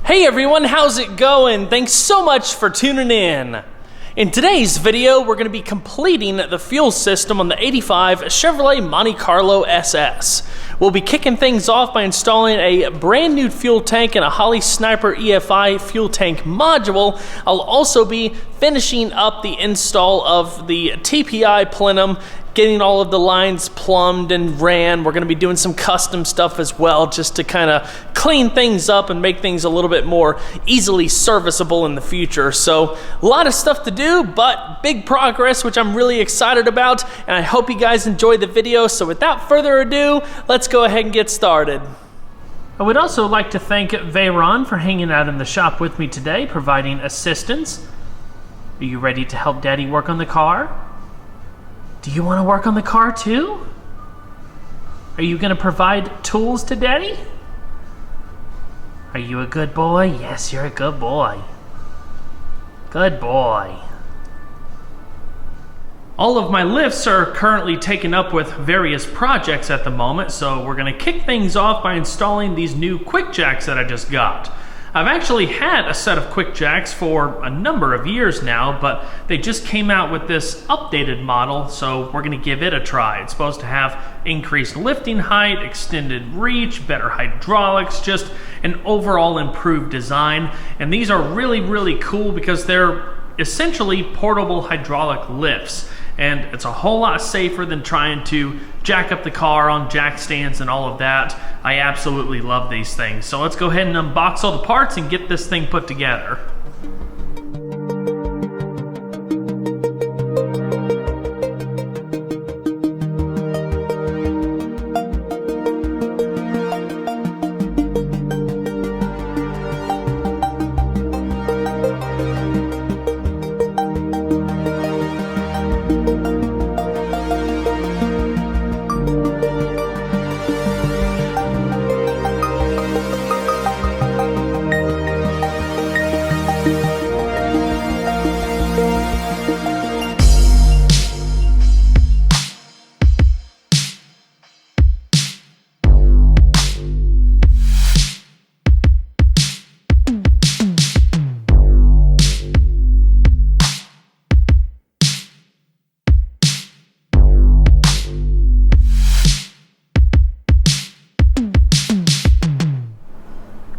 Hey everyone, how's it going? Thanks so much for tuning in. In today's video, we're going to be completing the fuel system on the 85 Chevrolet Monte Carlo SS. We'll be kicking things off by installing a brand new fuel tank and a Holley Sniper EFI fuel tank module. I'll also be finishing up the install of the TPI plenum, getting all of the lines plumbed and ran. We're going to be doing some custom stuff as well, just to kind of clean things up and make things a little bit more easily serviceable in the future. So a lot of stuff to do, but big progress, which I'm really excited about, and I hope you guys enjoy the video. So without further ado, let's go ahead and get started. I would also like to thank Veyron for hanging out in the shop with me today, providing assistance. Are you ready to help Daddy work on the car? Do you want to work on the car too? Are you going to provide tools to Daddy? Are you a good boy? Yes, you're a good boy. Good boy. All of my lifts are currently taken up with various projects at the moment, so we're going to kick things off by installing these new QuickJacks that I just got. I've actually had a set of QuickJacks for a number of years now, but they just came out with this updated model, so we're going to give it a try. It's supposed to have increased lifting height, extended reach, better hydraulics, just an overall improved design. And these are really cool because they're essentially portable hydraulic lifts. And it's a whole lot safer than trying to jack up the car on jack stands and all of that. I absolutely love these things. So let's go ahead and unbox all the parts and get this thing put together.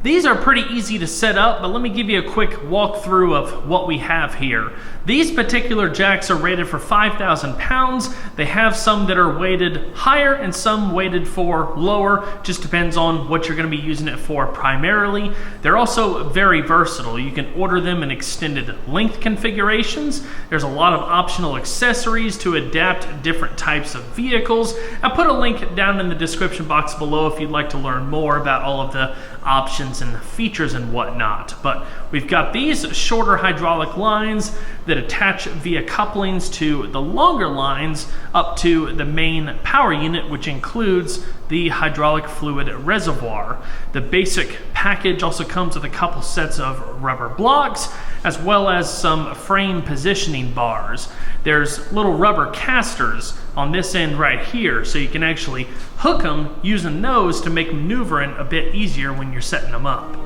These are pretty easy to set up, but let me give you a quick walkthrough of what we have here. These particular jacks are rated for 5,000 pounds. They have some that are weighted higher and some weighted for lower. Just depends on what you're going to be using it for primarily. They're also very versatile. You can order them in extended length configurations. There's a lot of optional accessories to adapt different types of vehicles. I'll put a link down in the description box below if you'd like to learn more about all of the options and features and whatnot. But we've got these shorter hydraulic lines that attach via couplings to the longer lines up to the main power unit, which includes the hydraulic fluid reservoir. The basic package also comes with a couple sets of rubber blocks as well as some frame positioning bars. There's little rubber casters on this end right here, so you can actually hook them using those to make maneuvering a bit easier when you're setting them up.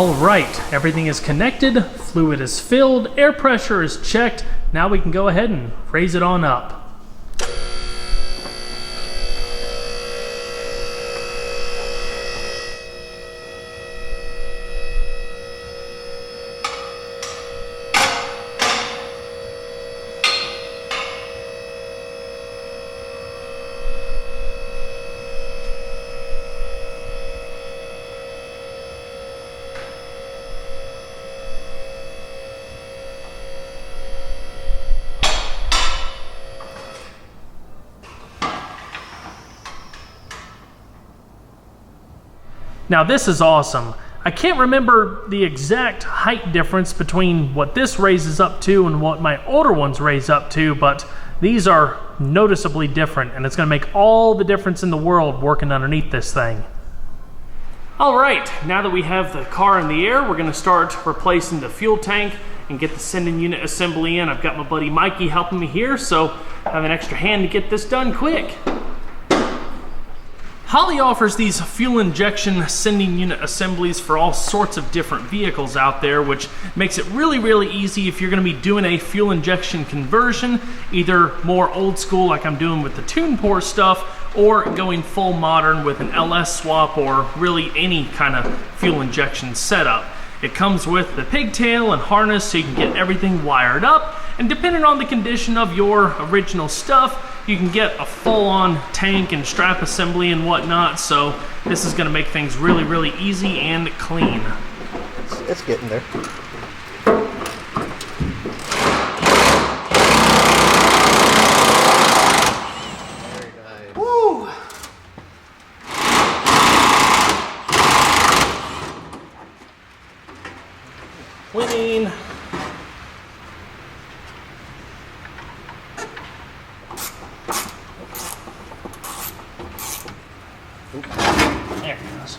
All right, everything is connected, fluid is filled, air pressure is checked. Now we can go ahead and raise it on up. Now this is awesome. I can't remember the exact height difference between what this raises up to and what my older ones raise up to, but these are noticeably different, and it's gonna make all the difference in the world working underneath this thing. All right, now that we have the car in the air, we're gonna start replacing the fuel tank and get the sending unit assembly in. I've got my buddy Mikey helping me here, so I have an extra hand to get this done quick. Holley offers these fuel injection sending unit assemblies for all sorts of different vehicles out there, which makes it really, really easy if you're going to be doing a fuel injection conversion, either more old school like I'm doing with the TunePort stuff, or going full modern with an LS swap or really any kind of fuel injection setup. It comes with the pigtail and harness so you can get everything wired up, and depending on the condition of your original stuff, you can get a full-on tank and strap assembly and whatnot, so this is going to make things really, really easy and clean. It's getting there. Very nice. Woo! Winning. There it goes.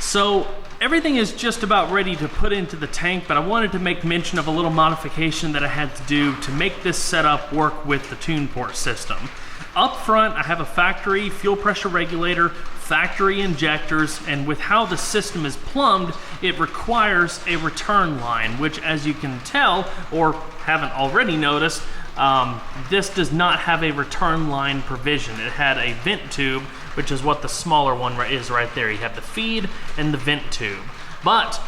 So everything is just about ready to put into the tank, but I wanted to make mention of a little modification that I had to do to make this setup work with the TunePort system. Up front, I have a factory fuel pressure regulator, factory injectors, and with how the system is plumbed, it requires a return line, which, as you can tell, or haven't already noticed, this does not have a return line provision. It had a vent tube, which is what the smaller one is right there. You have the feed and the vent tube. But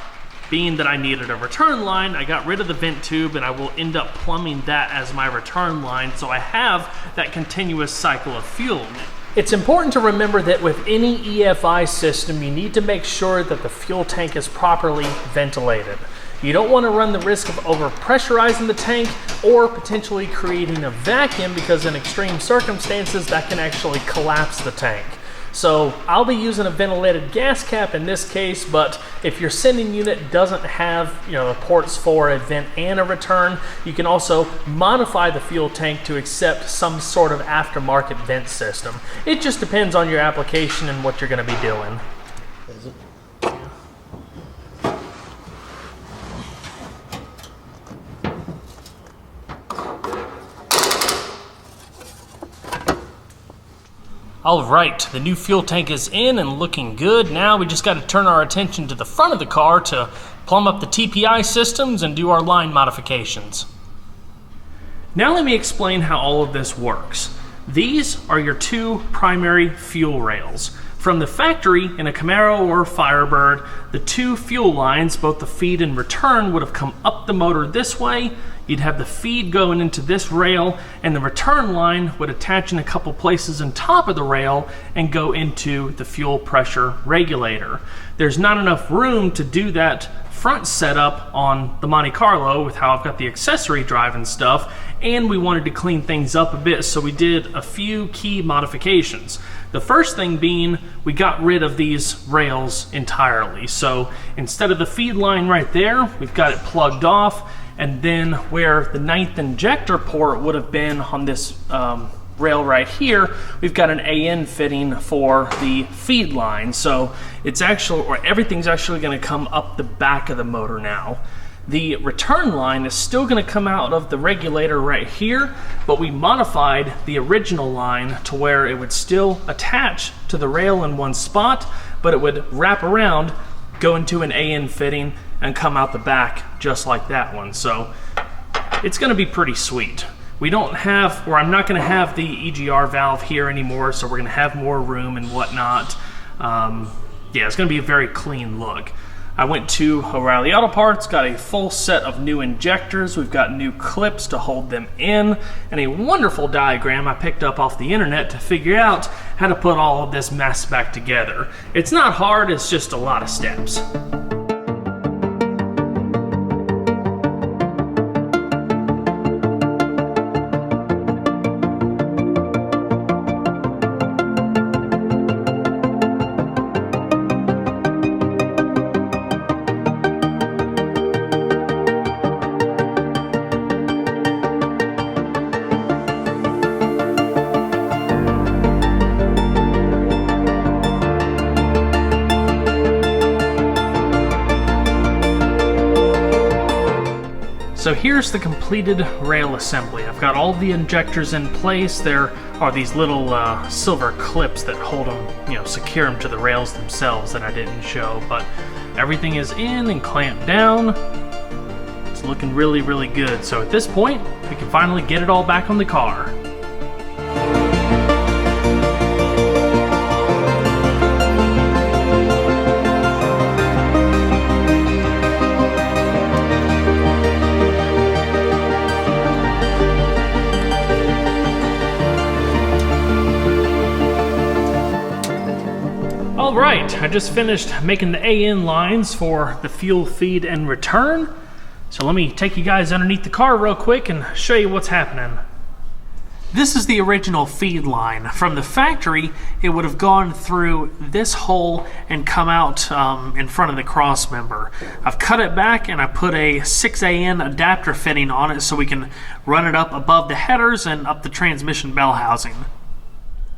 being that I needed a return line, I got rid of the vent tube and I will end up plumbing that as my return line, so I have that continuous cycle of fuel. It's important to remember that with any EFI system, you need to make sure that the fuel tank is properly ventilated. You don't want to run the risk of overpressurizing the tank or potentially creating a vacuum, because in extreme circumstances that can actually collapse the tank. So I'll be using a ventilated gas cap in this case, but if your sending unit doesn't have the ports for a vent and a return, you can also modify the fuel tank to accept some sort of aftermarket vent system. It just depends on your application and what you're going to be doing. Is it? All right, the new fuel tank is in and looking good. Now we just got to turn our attention to the front of the car to plumb up the TPI systems and do our line modifications. Now let me explain how all of this works. These are your two primary fuel rails. From the factory in a Camaro or Firebird, the two fuel lines, both the feed and return, would have come up the motor this way. You'd have the feed going into this rail, and the return line would attach in a couple places on top of the rail and go into the fuel pressure regulator. There's not enough room to do that front setup on the Monte Carlo with how I've got the accessory drive and stuff, and we wanted to clean things up a bit, so we did a few key modifications. The first thing being, we got rid of these rails entirely. So instead of the feed line right there, we've got it plugged off, and then where the 9th injector port would have been on this rail right here, we've got an AN fitting for the feed line. So it's actually, or everything's actually going to come up the back of the motor now. The return line is still going to come out of the regulator right here, but we modified the original line to where it would still attach to the rail in one spot, but it would wrap around, go into an AN fitting, and come out the back just like that one. So it's going to be pretty sweet. We don't have, or I'm not going to have the EGR valve here anymore, so we're going to have more room and whatnot. Yeah, it's going to be a very clean look. I went to O'Reilly Auto Parts, got a full set of new injectors. We've got new clips to hold them in, and a wonderful diagram I picked up off the internet to figure out how to put all of this mess back together. It's not hard, it's just a lot of steps. So here's the completed rail assembly. I've got all the injectors in place. There are these little silver clips that hold them, secure them to the rails themselves that I didn't show, but everything is in and clamped down. It's looking really, really good. So at this point, we can finally get it all back on the car. Alright, I just finished making the AN lines for the fuel feed and return. So let me take you guys underneath the car real quick and show you what's happening. This is the original feed line. From the factory, it would have gone through this hole and come out in front of the cross member. I've cut it back and I put a 6AN adapter fitting on it so we can run it up above the headers and up the transmission bell housing.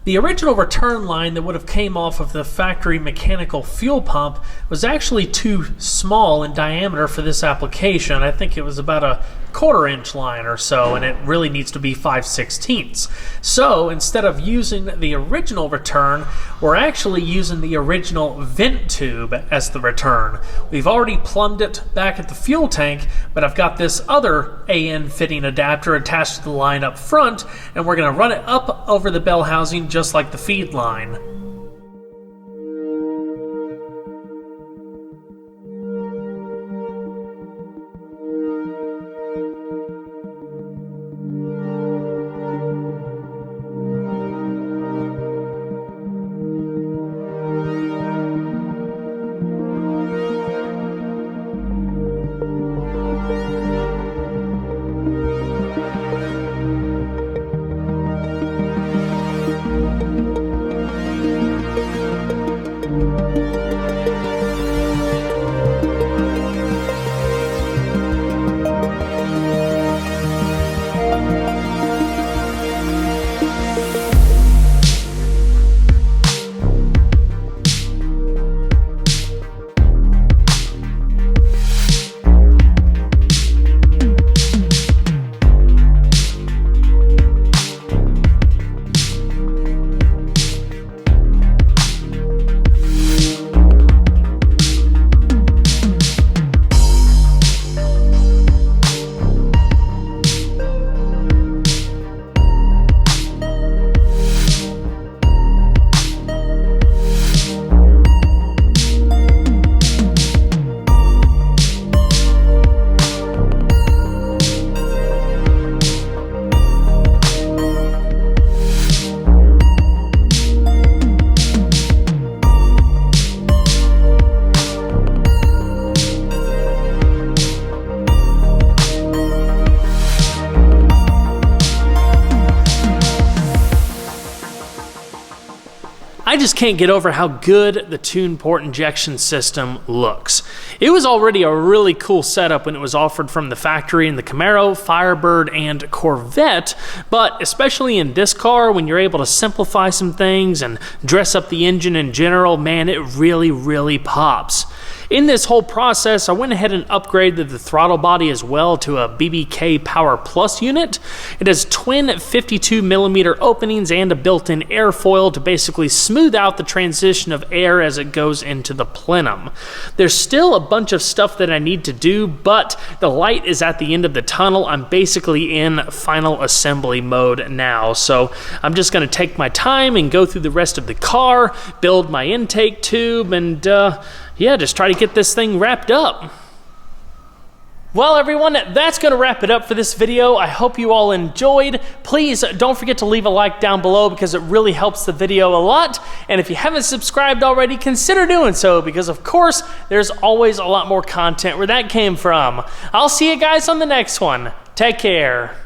The original return line that would have came off of the factory mechanical fuel pump was actually too small in diameter for this application. I think it was about a 1/4 inch line or so, and it really needs to be 5/16. So instead of using the original return, we're actually using the original vent tube as the return. We've already plumbed it back at the fuel tank, but I've got this other AN fitting adapter attached to the line up front, and we're going to run it up over the bell housing just like the feed line. I just can't get over how good the tune port injection system looks. It was already a really cool setup when it was offered from the factory in the Camaro, Firebird, and Corvette, but especially in this car, when you're able to simplify some things and dress up the engine in general, man, it really, really pops. In this whole process, I went ahead and upgraded the throttle body as well to a BBK Power Plus unit. It has twin 52mm openings and a built-in airfoil to basically smooth out the transition of air as it goes into the plenum. There's still a bunch of stuff that I need to do, but the light is at the end of the tunnel. I'm basically in final assembly mode now, so I'm just going to take my time and go through the rest of the car, build my intake tube, and yeah, just try to get this thing wrapped up. Well, everyone, that's going to wrap it up for this video. I hope you all enjoyed. Please don't forget to leave a like down below because it really helps the video a lot. And if you haven't subscribed already, consider doing so because, of course, there's always a lot more content where that came from. I'll see you guys on the next one. Take care.